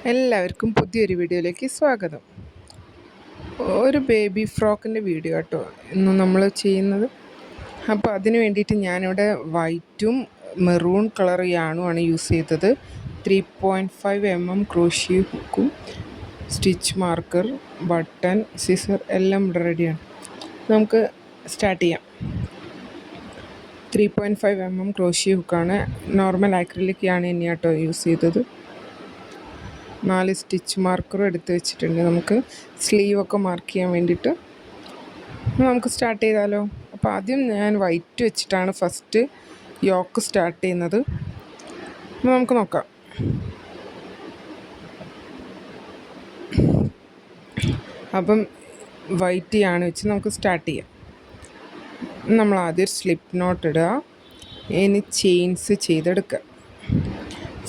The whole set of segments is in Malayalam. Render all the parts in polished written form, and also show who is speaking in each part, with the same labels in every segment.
Speaker 1: എല്ലാവർക്കും പുതിയൊരു വീഡിയോയിലേക്ക് സ്വാഗതം. ഒരു ബേബി ഫ്രോക്കിൻ്റെ വീഡിയോ കേട്ടോ ഇന്ന് നമ്മൾ ചെയ്യുന്നത്. അപ്പോൾ അതിന് വേണ്ടിയിട്ട് ഞാനിവിടെ വൈറ്റും മെറൂൺ കളർ യാണുമാണ് യൂസ് ചെയ്തത്. 3.5 mm ക്രോഷ്യോ ഹുക്കും സ്റ്റിച്ച് മാർക്കർ ബട്ടൺ സിസർ എല്ലാം ഇവിടെ റെഡിയാണ്. നമുക്ക് സ്റ്റാർട്ട് ചെയ്യാം. 3.5 mm ക്രോഷ്യോ ഹുക്കാണ്. നോർമൽ ആക്രിലിക് യാണ് തന്നെയാണ് കേട്ടോ യൂസ് ചെയ്തത്. 4 സ്റ്റിച്ച് മാർക്കറും എടുത്ത് വെച്ചിട്ടുണ്ട്. നമുക്ക് സ്ലീവൊക്കെ മാർക്ക് ചെയ്യാൻ വേണ്ടിയിട്ട് നമുക്ക് സ്റ്റാർട്ട് ചെയ്താലോ. അപ്പോൾ ആദ്യം ഞാൻ വൈറ്റ് വെച്ചിട്ടാണ് ഫസ്റ്റ് യോക്ക് സ്റ്റാർട്ട് ചെയ്യുന്നത്. അപ്പോൾ നമുക്ക് നോക്കാം. അപ്പം വൈറ്റ് യാണ് വെച്ച് നമുക്ക് സ്റ്റാർട്ട് ചെയ്യാം. നമ്മൾ ആദ്യം സ്ലിപ്പ് നോട്ട് ഇടുക, ഇനി ചെയിൻസ് ചെയ്തെടുക്കുക.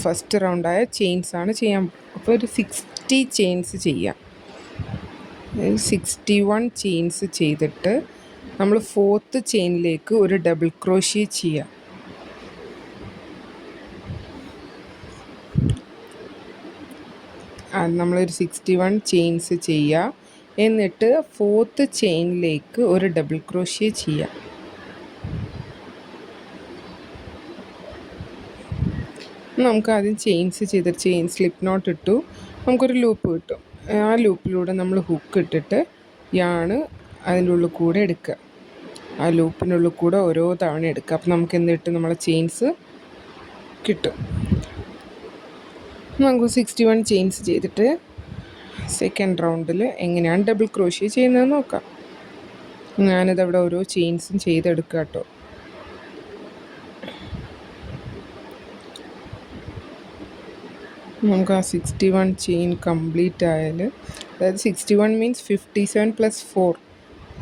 Speaker 1: ഫസ്റ്റ് റൗണ്ടായ ചെയിൻസാണ് ചെയ്യാൻ. അപ്പോൾ ഒരു 60 ചെയിൻസ് ചെയ്യാം. 61 ചെയിൻസ് ചെയ്തിട്ട് നമ്മൾ 4th ചെയിനിലേക്ക് ഒരു ഡബിൾ ക്രോഷ്യോ ചെയ്യാം. നമ്മളൊരു 61 ചെയിൻസ് ചെയ്യുക. എന്നിട്ട് 4th ചെയിനിലേക്ക് ഒരു ഡബിൾ ക്രോഷ്യോ ചെയ്യാം. നമുക്ക് ആദ്യം ചെയിൻസ് ചെയ്തിട്ട് സ്ലിപ്പ് നോട്ട് ഇട്ടു, നമുക്കൊരു ലൂപ്പ് കിട്ടും. ആ ലൂപ്പിലൂടെ നമ്മൾ ഹുക്ക് ഇട്ടിട്ട് യാണ് അതിൻ്റെ ഉള്ളിൽ കൂടെ എടുക്കുക. ആ ലൂപ്പിനുള്ളിൽ കൂടെ ഓരോ തവണ എടുക്കുക. അപ്പം നമുക്ക് എന്നിട്ട് നമ്മളെ ചെയിൻസ് കിട്ടും. നമുക്ക് 61 ചെയിൻസ് ചെയ്തിട്ട് സെക്കൻഡ് റൗണ്ടിൽ എങ്ങനെയാണ് ഡബിൾ ക്രോഷ്യോ ചെയ്യുന്നത് നോക്കാം. ഞാനിതവിടെ ഓരോ ചെയിൻസും ചെയ്തെടുക്കുക കേട്ടോ. നമുക്ക് ആ 61 ചെയിൻ കംപ്ലീറ്റ് ആയാൽ, അതായത് 61 മീൻസ് 57 + 4,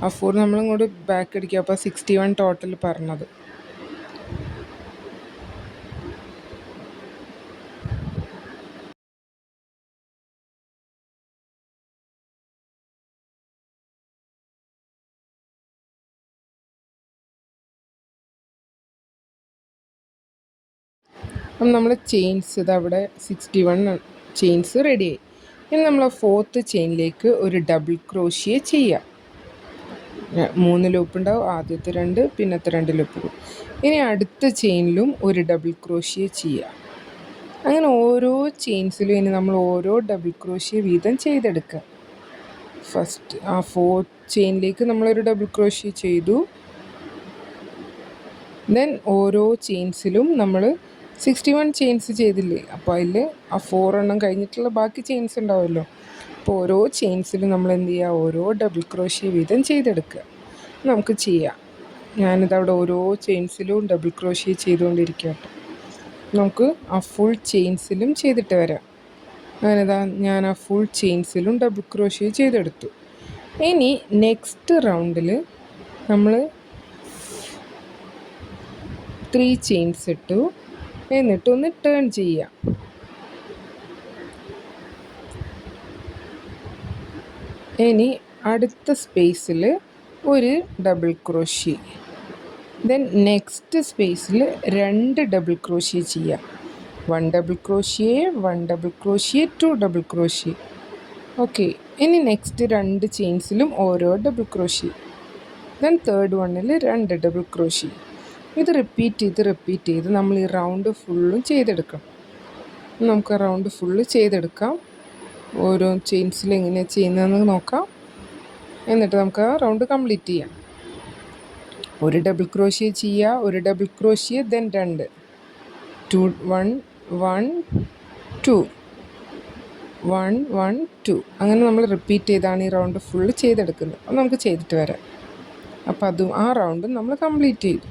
Speaker 1: ആ 4 നമ്മളിങ്ങോട്ട് ബാക്ക് അടിക്കുക. അപ്പോൾ 61 ടോട്ടൽ പറഞ്ഞത്. അപ്പം നമ്മൾ ചെയിൻസ് ഇതവിടെ 61 ചെയിൻസ് റെഡിയായി. ഇനി നമ്മൾ 4th ചെയിനിലേക്ക് ഒരു ഡബിൾ ക്രോഷ്യോ ചെയ്യാം. 3 ലൂപ്പ് ഉണ്ടാവും, ആദ്യത്തെ 2 പിന്നത്തെ 2 ലൂപ്പ്. ഇനി അടുത്ത ചെയിനിലും ഒരു ഡബിൾ ക്രോഷ്യോ ചെയ്യാം. അങ്ങനെ ഓരോ ചെയിൻസിലും ഇനി നമ്മൾ ഓരോ ഡബിൾ ക്രോഷ്യോ വീതം ചെയ്തെടുക്കുക. ഫസ്റ്റ് ആ 4th ചെയിനിലേക്ക് നമ്മളൊരു ഡബിൾ ക്രോഷ്യോ ചെയ്തു. ദെൻ ഓരോ ചെയിൻസിലും നമ്മൾ 61 ചെയിൻസ് ചെയ്തില്ലേ, അപ്പോൾ അതിൽ ആ 4 എണ്ണം കഴിഞ്ഞിട്ടുള്ള ബാക്കി ചെയിൻസ് ഉണ്ടാവുമല്ലോ. അപ്പോൾ ഓരോ ചെയിൻസിലും നമ്മൾ എന്ത് ചെയ്യുക, ഓരോ ഡബിൾ ക്രോഷ്യോ വീതം ചെയ്തെടുക്കുക. നമുക്ക് ചെയ്യാം. ഞാനിതവിടെ ഓരോ ചെയിൻസിലും ഡബിൾ ക്രോഷ്യോ ചെയ്തുകൊണ്ടിരിക്കുക. നമുക്ക് ആ ഫുൾ ചെയിൻസിലും ചെയ്തിട്ട് വരാം. അങ്ങനെതാ ഞാൻ ആ ഫുൾ ചെയിൻസിലും ഡബിൾ ക്രോഷ്യോ ചെയ്തെടുത്തു. ഇനി നെക്സ്റ്റ് റൗണ്ടിൽ നമ്മൾ 3 ചെയിൻസ് ഇട്ടു, എന്നിട്ടൊന്ന് ടേൺ ചെയ്യാം. ഇനി അടുത്ത സ്പേസിൽ ഒരു ഡബിൾ ക്രോഷ്യോ, ദെൻ നെക്സ്റ്റ് സ്പേസിൽ 2 ഡബിൾ ക്രോഷ്യോ ചെയ്യാം. 1 double crochet, 1 double crochet, 2 double crochet. Okay, ഇനി നെക്സ്റ്റ് 2 ചെയിൻസിലും ഓരോ ഡബിൾ ക്രോഷ്യോ, ദെൻ തേർഡ് വണ്ണിൽ 2 ഡബിൾ ക്രോഷ്യോ. ഇത് റിപ്പീറ്റ് ചെയ്ത് നമ്മൾ ഈ റൗണ്ട് ഫുള്ളും ചെയ്തെടുക്കണം. നമുക്ക് റൗണ്ട് ഫുള്ള് ചെയ്തെടുക്കാം. ഓരോ ചെയിൻസിൽ എങ്ങനെയാണ് ചെയ്യുന്നതെന്ന് നോക്കാം. എന്നിട്ട് നമുക്ക് ആ റൗണ്ട് കംപ്ലീറ്റ് ചെയ്യാം. ഒരു ഡബിൾ ക്രോഷ്യോ ചെയ്യുക, ഒരു ഡബിൾ ക്രോഷ്യോ, ദെൻ 2 2 1 1 2 1 1 2. അങ്ങനെ നമ്മൾ റിപ്പീറ്റ് ചെയ്താണ് ഈ റൗണ്ട് ഫുള്ള് ചെയ്തെടുക്കുന്നത്. അപ്പോൾ നമുക്ക് ചെയ്തിട്ട് വരാം. അപ്പോൾ അതും ആ റൗണ്ടും നമ്മൾ കംപ്ലീറ്റ് ചെയ്തു.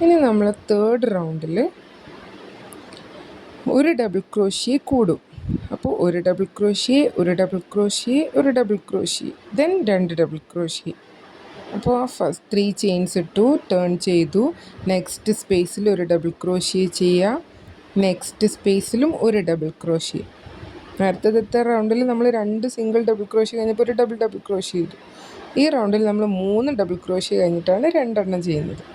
Speaker 1: ഇനി നമ്മൾ തേർഡ് റൗണ്ടിൽ ഒരു ഡബിൾ ക്രോഷ്യോ കൂടും. അപ്പോൾ ഒരു ഡബിൾ ക്രോഷ്യോ, ഒരു ഡബിൾ ക്രോഷ്യോ, ഒരു double crochet, then 2 double crochet. അപ്പോൾ ആ ഫസ്റ്റ് 3 ചെയിൻസ് ഇട്ടു, ടേൺ ചെയ്തു. നെക്സ്റ്റ് സ്പേസിൽ ഒരു ഡബിൾ ക്രോഷ്യോ ചെയ്യുക, നെക്സ്റ്റ് സ്പേസിലും ഒരു ഡബിൾ ക്രോഷ്യോ. നേരത്തെ റൗണ്ടിൽ നമ്മൾ 2 സിംഗിൾ ഡബിൾ ക്രോഷ്യോ കഴിഞ്ഞപ്പോൾ ഒരു ഡബിൾ ക്രോഷ്യോ ചെയ്തു. ഈ റൗണ്ടിൽ നമ്മൾ 3 ഡബിൾ ക്രോഷ്യോ കഴിഞ്ഞിട്ടാണ് 2 എണ്ണം ചെയ്യുന്നത്.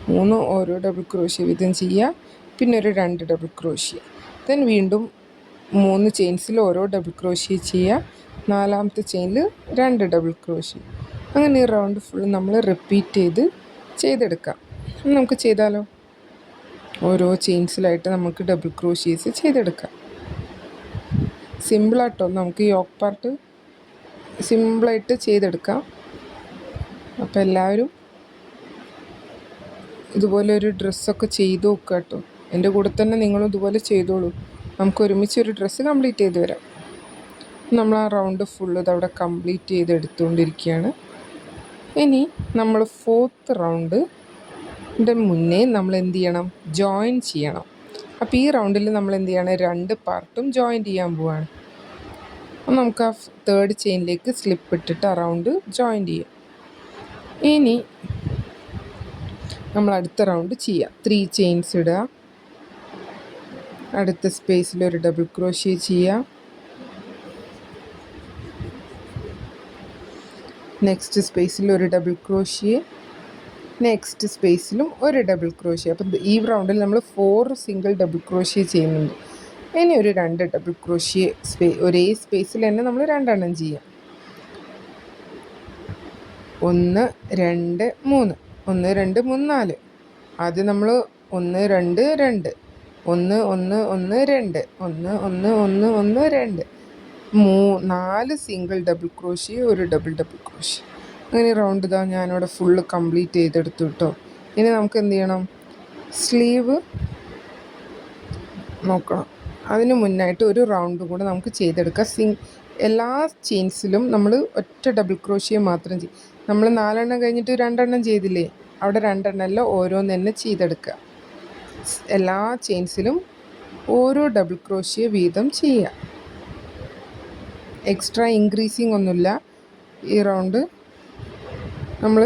Speaker 1: 3 ഓരോ ഡബിൾ ക്രോഷ്യോ വീതം ചെയ്യുക, പിന്നെ ഒരു 2 ഡബിൾ ക്രോഷ്യോ, ദെൻ വീണ്ടും 3 ചെയിൻസിൽ ഓരോ ഡബിൾ ക്രോഷ്യ ചെയ്യുക. 4ാമത്തെ ചെയിനിൽ 2 ഡബിൾ ക്രോഷ്യ. അങ്ങനെ ഈ റൗണ്ട് ഫുൾ നമ്മൾ റിപ്പീറ്റ് ചെയ്തെടുക്കാം. നമുക്ക് ചെയ്താലോ? ഓരോ ചെയിൻസിലായിട്ട് നമുക്ക് ഡബിൾ ക്രോഷ്യേസ് ചെയ്തെടുക്കാം. സിമ്പിളാട്ടോ, നമുക്ക് യോക്ക് പാർട്ട് സിമ്പിളായിട്ട് ചെയ്തെടുക്കാം. അപ്പോൾ എല്ലാവരും ഇതുപോലെ ഒരു ഡ്രസ്സൊക്കെ ചെയ്ത് നോക്കുക കേട്ടോ. എൻ്റെ കൂടെ തന്നെ നിങ്ങളും ഇതുപോലെ ചെയ്തോളൂ. നമുക്ക് ഒരുമിച്ച് ഒരു ഡ്രസ്സ് കംപ്ലീറ്റ് ചെയ്ത് വരാം. നമ്മൾ ആ റൗണ്ട് ഫുള്ള് ഇതവിടെ കംപ്ലീറ്റ് ചെയ്ത് എടുത്തുകൊണ്ടിരിക്കുകയാണ്. ഇനി നമ്മൾ 4th റൗണ്ടിൻ്റെ മുന്നേ നമ്മൾ എന്ത് ചെയ്യണം? ജോയിൻ ചെയ്യണം. അപ്പോൾ ഈ റൗണ്ടിൽ നമ്മൾ എന്ത് ചെയ്യണം? 2 പാർട്ടും ജോയിൻ ചെയ്യാൻ പോവാണ്. അപ്പം നമുക്ക് ആ 3rd ചെയിനിലേക്ക് സ്ലിപ്പ് ഇട്ടിട്ട് ആ റൗണ്ട് ജോയിൻ ചെയ്യാം. ഇനി നമ്മൾ അടുത്ത റൗണ്ട് ചെയ്യാം. 3 ചെയിൻസ് ഇടുക. അടുത്ത സ്പേസിൽ ഒരു ഡബിൾ ക്രോഷ്യ ചെയ്യുക. നെക്സ്റ്റ് സ്പേസിൽ ഒരു ഡബിൾ ക്രോഷ്യ. നെക്സ്റ്റ് സ്പേസിലും ഒരു ഡബിൾ ക്രോഷ്യ. അപ്പം ഈ റൗണ്ടിൽ നമ്മൾ 4 സിംഗിൾ ഡബിൾ ക്രോഷ്യ ചെയ്യുന്നുണ്ട്. ഇനി ഒരു 2 ഡബിൾ ക്രോഷ്യ ഒരേ സ്പേസിൽ തന്നെ നമ്മൾ 2 എണ്ണം ചെയ്യാം. 1 2 3 1 2 3 4. ആദ്യം നമ്മൾ 1 2 2 1 1 1 2 1 1 1 1 2 4 സിംഗിൾ ഡബിൾ ക്രോഷ്യ, ഒരു ഡബിൾ ക്രോഷ്യ. അങ്ങനെ റൗണ്ട് ഇതാ ഞാനിവിടെ ഫുള്ള് കംപ്ലീറ്റ് ചെയ്തെടുത്തു കേട്ടോ. ഇനി നമുക്ക് എന്ത് ചെയ്യണം? സ്ലീവ് നോക്കണം. അതിന് മുന്നായിട്ട് ഒരു റൗണ്ട് കൂടെ നമുക്ക് ചെയ്തെടുക്കാം. എല്ലാ ചെയിൻസിലും നമ്മൾ ഒറ്റ ഡബിൾ ക്രോഷ്യ മാത്രം ചെയ്യും. നമ്മൾ 4 എണ്ണം കഴിഞ്ഞിട്ട് 2 എണ്ണം ചെയ്തില്ലേ? അവിടെ 2 എണ്ണമല്ല, ഓരോന്ന് തന്നെ ചെയ്തെടുക്കുക. എല്ലാ ചെയിൻസിലും ഓരോ ഡബിൾ ക്രോഷ്യ വീതം ചെയ്യുക. എക്സ്ട്രാ ഇൻക്രീസിങ് ഒന്നുമില്ല. ഈ റൗണ്ട് നമ്മൾ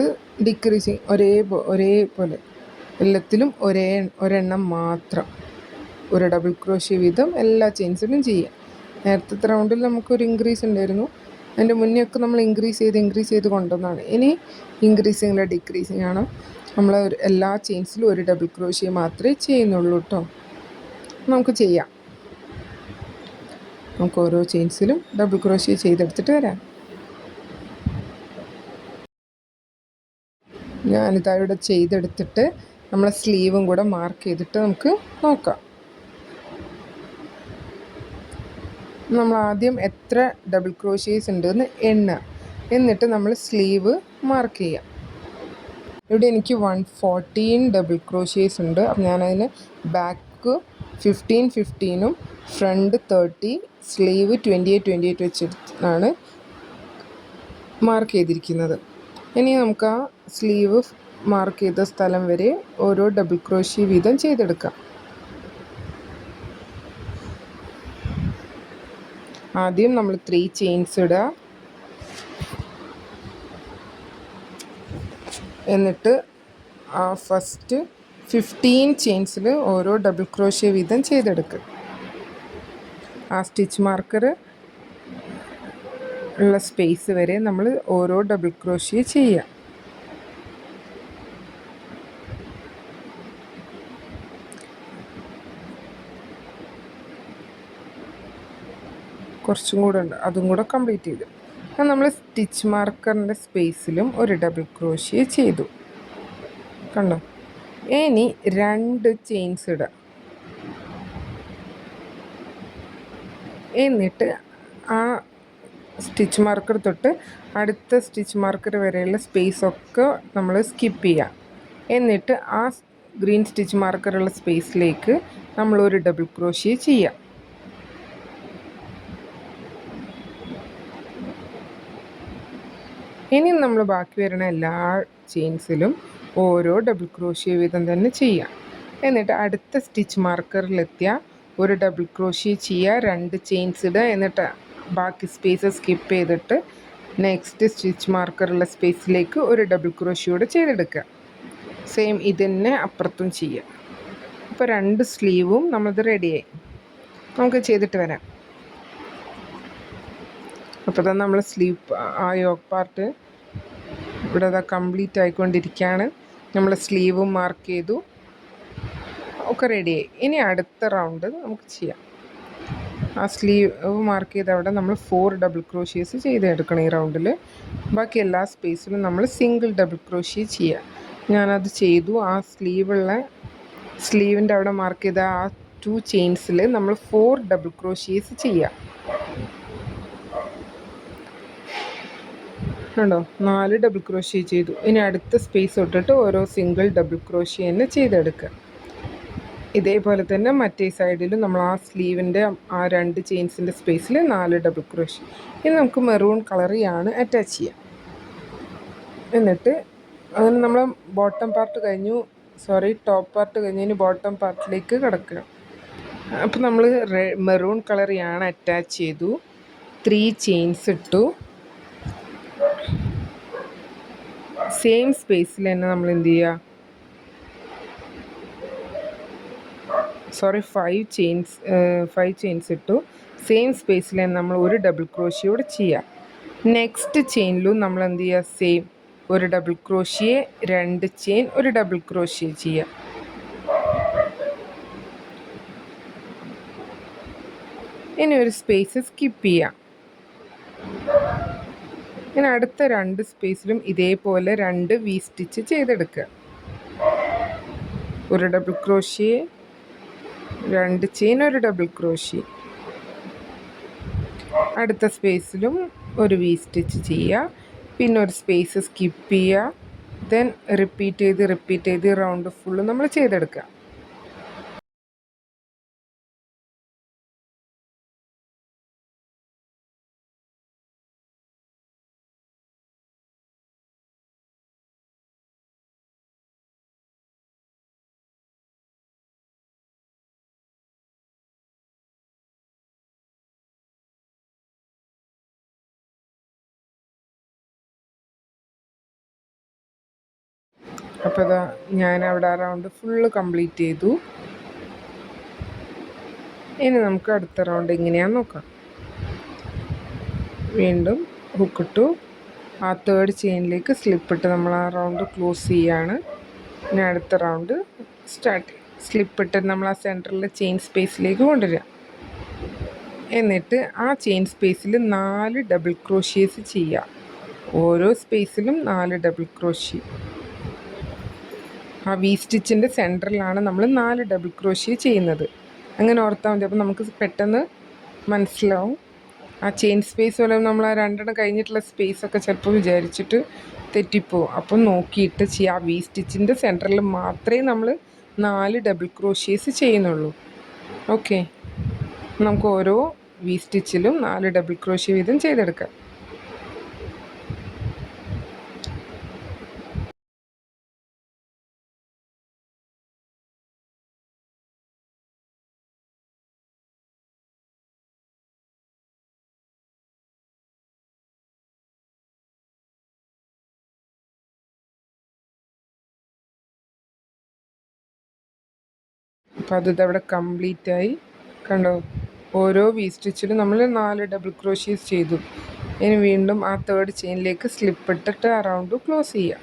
Speaker 1: ഡിക്രീസിങ് ഒരേപോലെ എല്ലാത്തിലും ഒരെണ്ണം മാത്രം, ഒരു ഡബിൾ ക്രോഷ്യ വീതം എല്ലാ ചെയിൻസിലും ചെയ്യുക. നേരത്തെ റൗണ്ടിൽ നമുക്കൊരു ഇൻക്രീസ് ഉണ്ടായിരുന്നു. അതിൻ്റെ മുന്നേ ഒക്കെ നമ്മൾ ഇൻക്രീസ് ചെയ്ത് കൊണ്ടുവന്നതാണ്. ഇനി ഇൻക്രീസിങ്ങിലെ ഡിക്രീസിങ് ആണ്. നമ്മൾ എല്ലാ ചെയിൻസിലും ഒരു ഡബിൾ ക്രോഷ്യ മാത്രമേ ചെയ്യുന്നുള്ളൂ കേട്ടോ. നമുക്ക് ചെയ്യാം. നമുക്ക് ഓരോ ചെയിൻസിലും ഡബിൾ ക്രോഷ്യ ചെയ്തെടുത്തിട്ട് വരാം. ഞാനിതാ ഇവിടെ ചെയ്തെടുത്തിട്ട് നമ്മളെ സ്ലീവും കൂടെ മാർക്ക് ചെയ്തിട്ട് നമുക്ക് നോക്കാം. നമ്മൾ ആദ്യം എത്ര ഡബിൾ ക്രോഷ്യേസ് ഉണ്ടെന്ന് എണ്ണുക. എന്നിട്ട് നമ്മൾ സ്ലീവ് മാർക്ക് ചെയ്യാം. ഇവിടെ എനിക്ക് 114 ഡബിൾ ക്രോഷ്യേസ് ഉണ്ട്. അപ്പം ഞാനതിന് ബാക്ക് 15 15ഉം ഫ്രണ്ട് 30, സ്ലീവ് 28 വെച്ചിട്ടാണ് മാർക്ക് ചെയ്തിരിക്കുന്നത്. ഇനി നമുക്ക് ആ സ്ലീവ് മാർക്ക് ചെയ്ത സ്ഥലം വരെ ഓരോ ഡബിൾ ക്രോഷ്യ വീതം ചെയ്തെടുക്കാം. ആദ്യം നമ്മൾ 3 ചെയിൻസ് ഇടുക. എന്നിട്ട് ആ ഫസ്റ്റ് 15 ചെയിൻസിൽ ഓരോ ഡബിൾ ക്രോഷ്യ വീതം ചെയ്തെടുക്കുക. ആ സ്റ്റിച്ച് മാർക്കർ ഉള്ള സ്പേസ് വരെ നമ്മൾ ഓരോ ഡബിൾ ക്രോഷ്യ ചെയ്യുക. കുറച്ചും കൂടെ ഉണ്ട്, അതും കൂടെ കംപ്ലീറ്റ് ചെയ്തു. നമ്മൾ സ്റ്റിച്ച് മാർക്കറിൻ്റെ സ്പേസിലും ഒരു ഡബിൾ ക്രോഷ്യ ചെയ്തു. കണ്ടോ? ഇനി 2 ചെയിൻസ് ഇടുക. എന്നിട്ട് ആ സ്റ്റിച്ച് മാർക്കർ തൊട്ട് അടുത്ത സ്റ്റിച്ച് മാർക്കർ വരെയുള്ള സ്പേസൊക്കെ നമ്മൾ സ്കിപ്പ് ചെയ്യുക. എന്നിട്ട് ആ ഗ്രീൻ സ്റ്റിച്ച് മാർക്കറുള്ള സ്പേസിലേക്ക് നമ്മളൊരു ഡബിൾ ക്രോഷ്യ ചെയ്യുക. ഇനി നമ്മൾ ബാക്കി വരുന്ന എല്ലാ ചെയിൻസിലും ഓരോ ഡബിൾ ക്രോഷ്യ വീതം തന്നെ ചെയ്യാം. എന്നിട്ട് അടുത്ത സ്റ്റിച്ച് മാർക്കറിലെത്തിയ ഒരു ഡബിൾ ക്രോഷ്യ ചെയ്യുക, 2 ചെയിൻസ് ഇടുക. എന്നിട്ട് ബാക്കി സ്പേസ് സ്കിപ്പ് ചെയ്തിട്ട് നെക്സ്റ്റ് സ്റ്റിച്ച് മാർക്കറുള്ള സ്പേസിലേക്ക് ഒരു ഡബിൾ ക്രോഷ്യോടെ ചെയ്തെടുക്കുക. സെയിം ഇത് തന്നെ അപ്പുറത്തും ചെയ്യുക. അപ്പോൾ 2 സ്ലീവും നമ്മളത് റെഡിയായി. നമുക്ക് ചെയ്തിട്ട് വരാം. അപ്പോൾ തന്നെ നമ്മൾ സ്ലീവ് ആ യോക്ക് പാർട്ട് ഇവിടെ അതാ കംപ്ലീറ്റ് ആയിക്കൊണ്ടിരിക്കുകയാണ്. നമ്മൾ സ്ലീവും മാർക്ക് ചെയ്തു, ഒക്കെ റെഡിയായി. ഇനി അടുത്ത റൗണ്ട് നമുക്ക് ചെയ്യാം. ആ സ്ലീവ് മാർക്ക് ചെയ്ത അവിടെ നമ്മൾ 4 ഡബിൾ ക്രോഷ്യേസ് ചെയ്തെടുക്കണം ഈ റൗണ്ടിൽ. ബാക്കി എല്ലാ സ്പേസിലും നമ്മൾ സിംഗിൾ ഡബിൾ ക്രോഷ്യ ചെയ്യുക. ഞാനത് ചെയ്തു. ആ സ്ലീവിൻ്റെ അവിടെ മാർക്ക് ചെയ്ത ആ 2 ചെയിൻസിൽ നമ്മൾ 4 ഡബിൾ ക്രോഷ്യേസ് ചെയ്യുക. കണ്ടോ, 4 ഡബിൾ ക്രോഷ്യ ചെയ്തു. ഇനി അടുത്ത സ്പേസ് തൊട്ടിട്ട് ഓരോ സിംഗിൾ ഡബിൾ ക്രോഷ്യ തന്നെ ചെയ്തെടുക്കുക. ഇതേപോലെ തന്നെ മറ്റേ സൈഡിലും നമ്മൾ ആ സ്ലീവിൻ്റെ ആ 2 ചെയിൻസിൻ്റെ സ്പേസിൽ 4 ഡബിൾ ക്രോഷ്യ. ഇനി നമുക്ക് മെറൂൺ കളറിയാണ് അറ്റാച്ച് ചെയ്യാം. എന്നിട്ട് അങ്ങനെ നമ്മൾ ബോട്ടം പാർട്ട് കഴിഞ്ഞു, ടോപ്പ് പാർട്ട് കഴിഞ്ഞതിന് ബോട്ടം പാർട്ടിലേക്ക് കിടക്കുക. അപ്പോൾ നമ്മൾ മെറൂൺ കളറിയാണ് അറ്റാച്ച് ചെയ്തു. 3 ചെയിൻസ് ഇട്ടു. സെയിം സ്പേസിൽ തന്നെ നമ്മൾ എന്ത് ചെയ്യുക, 5 ചെയിൻസ് ഇട്ടു. സെയിം സ്പേസിൽ തന്നെ നമ്മൾ ഒരു ഡബിൾ ക്രോഷ്യ കൂടെ ചെയ്യുക. നെക്സ്റ്റ് ചെയിനിലും നമ്മൾ എന്ത് ചെയ്യുക, സെയിം ഒരു ഡബിൾ ക്രോഷ്യ, 2 ചെയിൻ, ഒരു ഡബിൾ ക്രോഷ്യ ചെയ്യുക. ഇനി ഒരു സ്പേസ് സ്കിപ്പ് ചെയ്യാം. ഇനി അടുത്ത 2 സ്പേസിലും ഇതേപോലെ 2 വി സ്റ്റിച്ച് ചെയ്തെടുക്കുക. ഒരു ഡബിൾ ക്രോഷ്യ, 2 ചെയിൻ, ഒരു ഡബിൾ ക്രോഷ്യ. അടുത്ത സ്പേസിലും ഒരു വി സ്റ്റിച്ച് ചെയ്യുക. പിന്നെ ഒരു സ്പേസ് സ്കിപ്പ് ചെയ്യുക. ദെൻ റിപ്പീറ്റ് ചെയ്ത് റൗണ്ട് ഫുള്ള് നമ്മൾ ചെയ്തെടുക്കുക. അപ്പോൾ ഇതാ ഞാൻ അവിടെ ആ റൗണ്ട് ഫുള്ള് കംപ്ലീറ്റ് ചെയ്തു. ഇനി നമുക്ക് അടുത്ത റൗണ്ട് എങ്ങനെയാണെന്ന് നോക്കാം. വീണ്ടും ഹുക്കിട്ടു. ആ 3rd ചെയിനിലേക്ക് സ്ലിപ്പിട്ട് നമ്മൾ ആ റൗണ്ട് ക്ലോസ് ചെയ്യാണ്. ഇനി അടുത്ത റൗണ്ട് സ്റ്റാർട്ട് ചെയ്യും. സ്ലിപ്പിട്ട് നമ്മൾ ആ സെൻറ്ററിലെ ചെയിൻ സ്പേസിലേക്ക് കൊണ്ടുവരിക. എന്നിട്ട് ആ ചെയിൻ സ്പേസിൽ 4 ഡബിൾ ക്രോഷ്യേസ് ചെയ്യുക. ഓരോ സ്പേസിലും 4 ഡബിൾ ക്രോഷ്യ. ആ വി സ്റ്റിച്ചിൻ്റെ സെൻറ്ററിലാണ് നമ്മൾ 4 ഡബിൾ ക്രോഷ്യ ചെയ്യുന്നത്. അങ്ങനെ ഓർത്താൽ മതി. അപ്പോൾ നമുക്ക് പെട്ടെന്ന് മനസ്സിലാവും. ആ ചെയിൻ സ്പേസ് പോലെ നമ്മൾ ആ 2 കഴിഞ്ഞിട്ടുള്ള സ്പേസൊക്കെ ചിലപ്പോൾ വിചാരിച്ചിട്ട് തെറ്റിപ്പോവും. അപ്പം നോക്കിയിട്ട് ചെയ്യുക. ആ വി സ്റ്റിച്ചിൻ്റെ സെൻറ്ററിൽ മാത്രമേ നമ്മൾ 4 ഡബിൾ ക്രോഷ്യേസ് ചെയ്യുന്നുള്ളൂ. ഓക്കെ, നമുക്ക് ഓരോ വി സ്റ്റിച്ചിലും 4 ഡബിൾ ക്രോഷ്യ വീതം ചെയ്തെടുക്കാം. അപ്പോൾ അതിതവിടെ കംപ്ലീറ്റായി. കണ്ടോ, ഓരോ വി സ്റ്റിച്ചിലും നമ്മൾ 4 ഡബിൾ ക്രോഷ്യേസ് ചെയ്തു. ഇനി വീണ്ടും ആ 3rd ചെയിനിലേക്ക് സ്ലിപ്പ് ഇട്ടിട്ട് ആ റൗണ്ട് ക്ലോസ് ചെയ്യുക.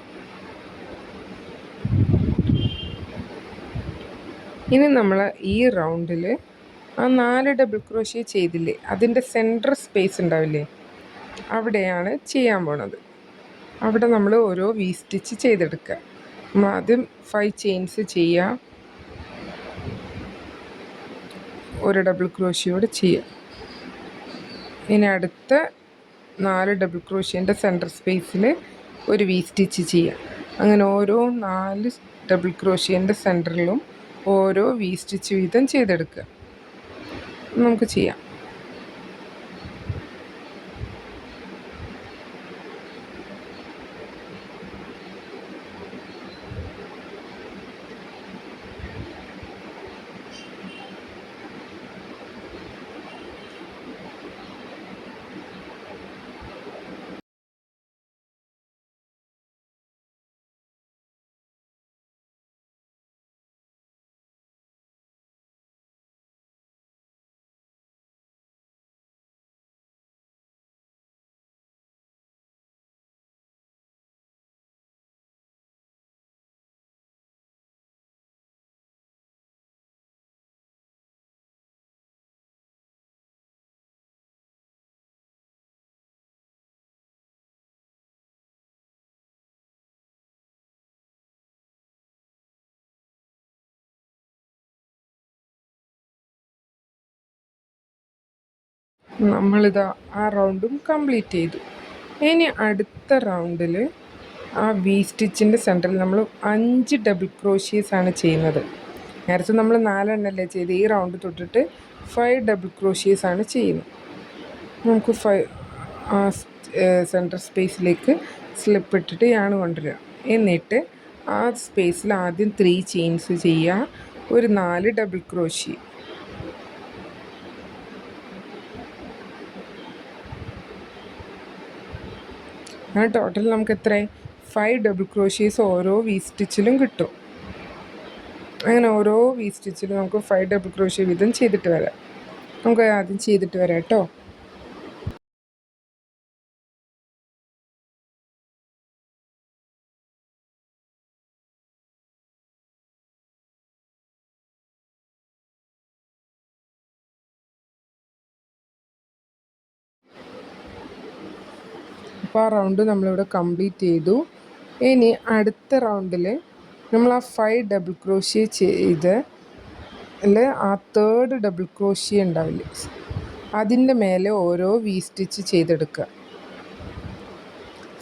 Speaker 1: ഇനി നമ്മൾ ഈ റൗണ്ടിൽ ആ 4 ഡബിൾ ക്രോഷ്യ ചെയ്തില്ലേ, അതിൻ്റെ സെൻറ്റർ സ്പേസ് ഉണ്ടാവില്ലേ, അവിടെയാണ് ചെയ്യാൻ പോണത്. അവിടെ നമ്മൾ ഓരോ വി സ്റ്റിച്ച് ചെയ്തെടുക്കുക. നമ്മൾ ആദ്യം 5 ചെയിൻസ് ചെയ്യുക, ഒരു ഡബിൾ ക്രോഷ്യോടെ ചെയ്യുക. ഇനി അടുത്ത 4 ഡബിൾ ക്രോഷ്യേൻ്റെ സെൻറ്റർ സ്പേസിൽ ഒരു വി സ്റ്റിച്ച് ചെയ്യുക. അങ്ങനെ ഓരോ 4 ഡബിൾ ക്രോഷ്യേൻ്റെ സെൻറ്ററിലും ഓരോ വി സ്റ്റിച്ച് വീതം ചെയ്തെടുക്കുക. നമുക്ക് ചെയ്യാം. നമ്മളിതാ ആ റൗണ്ടും കംപ്ലീറ്റ് ചെയ്തു. ഇനി അടുത്ത റൗണ്ടിൽ ആ വി സ്റ്റിച്ചിൻ്റെ സെൻറ്ററിൽ നമ്മൾ 5 ഡബിൾ ക്രോഷ്യേസ് ആണ് ചെയ്യുന്നത്. നേരത്തെ നമ്മൾ 4 എണ്ണമല്ലേ ചെയ്ത്, ഈ റൗണ്ട് തൊട്ടിട്ട് 5 ഡബിൾ ക്രോഷ്യേസ് ആണ് ചെയ്യുന്നത്. നമുക്ക് 5 ആ സെൻറ്റർ സ്പേസിലേക്ക് സ്ലിപ്പ് ഇട്ടിട്ട് യാണ് കൊണ്ടുവരിക. എന്നിട്ട് ആ സ്പേസിൽ ആദ്യം 3 ചെയിൻസ് ചെയ്യുക, ഒരു 4 ഡബിൾ ക്രോഷ്യ. അങ്ങനെ ടോട്ടൽ നമുക്ക് എത്രയായി? 5 ഡബിൾ ക്രോഷ്യേസ് ഓരോ വി സ്റ്റിച്ചിലും കിട്ടും. അങ്ങനെ ഓരോ വി സ്റ്റിച്ചിലും നമുക്ക് 5 ഡബിൾ ക്രോഷ്യ വീതം ചെയ്തിട്ട് വരാം. നമുക്ക് ആദ്യം ചെയ്തിട്ട് വരാം കേട്ടോ. അപ്പോൾ ആ റൗണ്ട് നമ്മളിവിടെ കംപ്ലീറ്റ് ചെയ്തു. ഇനി അടുത്ത റൗണ്ടിൽ നമ്മൾ ആ 5 ഡബിൾ ക്രോഷ്യ ചെയ്ത് ആ 3rd ഡബിൾ ക്രോഷ്യ ഉണ്ടാവില്ലേ, അതിൻ്റെ മേലെ ഓരോ വി സ്റ്റിച്ച് ചെയ്തെടുക്കുക.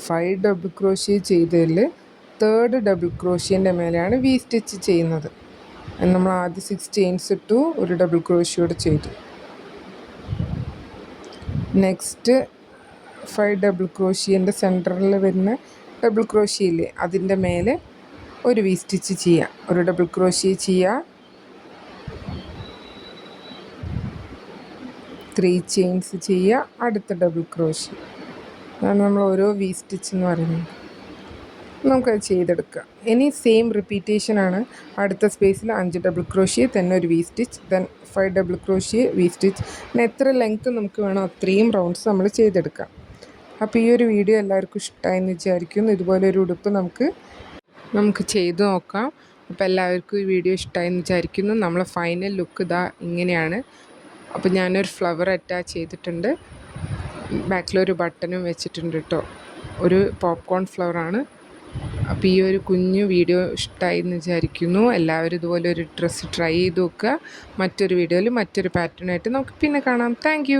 Speaker 1: 5 ഡബിൾ ക്രോഷ്യ ചെയ്തതിൽ 3rd ഡബിൾ ക്രോഷ്യൻ്റെ മേലെയാണ് വി സ്റ്റിച്ച് ചെയ്യുന്നത്. നമ്മൾ ആദ്യം 6 ചെയിൻസ് ഇട്ടു, ഒരു ഡബിൾ ക്രോഷ്യോട് ചെയ്തു. നെക്സ്റ്റ് 5 ഡബിൾ ക്രോഷ്യൻ്റെ സെൻറ്ററിൽ വരുന്ന ഡബിൾ ക്രോഷ്യ ഇല്ലേ, അതിൻ്റെ മേലെ ഒരു വി സ്റ്റിച്ച് ചെയ്യുക, ഒരു ഡബിൾ ക്രോഷ്യ ചെയ്യുക, 3 ചെയിൻസ് ചെയ്യുക, അടുത്ത ഡബിൾ ക്രോഷ്യ. അതാണ് നമ്മൾ ഓരോ വി സ്റ്റിച്ച് എന്ന് പറയുന്നത്. നമുക്കത് ചെയ്തെടുക്കാം. ഇനി സെയിം റിപ്പീറ്റേഷനാണ്. അടുത്ത സ്പേസിൽ 5 ഡബിൾ ക്രോഷ്യ, തന്നെ ഒരു V stitch, then 5 double crochet, V stitch. പിന്നെ എത്ര ലെങ്ത്ത് നമുക്ക് വേണം അത്രയും റൗണ്ട്സ് നമ്മൾ ചെയ്തെടുക്കാം. അപ്പോൾ ഈ ഒരു വീഡിയോ എല്ലാവർക്കും ഇഷ്ടമായെന്ന് വിചാരിക്കുന്നു. ഇതുപോലെ ഒരു ഉടുപ്പ് നമുക്ക് ചെയ്ത് നോക്കാം. അപ്പോൾ എല്ലാവർക്കും ഈ വീഡിയോ ഇഷ്ടമായെന്ന് വിചാരിക്കുന്നു. നമ്മളെ ഫൈനൽ ലുക്ക് ഇതാ ഇങ്ങനെയാണ്. അപ്പോൾ ഞാനൊരു ഫ്ലവർ അറ്റാച്ച് ചെയ്തിട്ടുണ്ട്, ബാക്കിലൊരു ബട്ടണും വെച്ചിട്ടുണ്ട് കേട്ടോ. ഒരു പോപ്കോൺ ഫ്ലവറാണ്. അപ്പോൾ ഈ ഒരു കുഞ്ഞു വീഡിയോ ഇഷ്ടമായി എന്ന് വിചാരിക്കുന്നു. എല്ലാവരും ഇതുപോലെ ഒരു ഡ്രസ്സ് ട്രൈ ചെയ്ത് നോക്കുക. മറ്റൊരു വീഡിയോയിൽ മറ്റൊരു പാറ്റേണായിട്ട് നമുക്ക് പിന്നെ കാണാം. താങ്ക്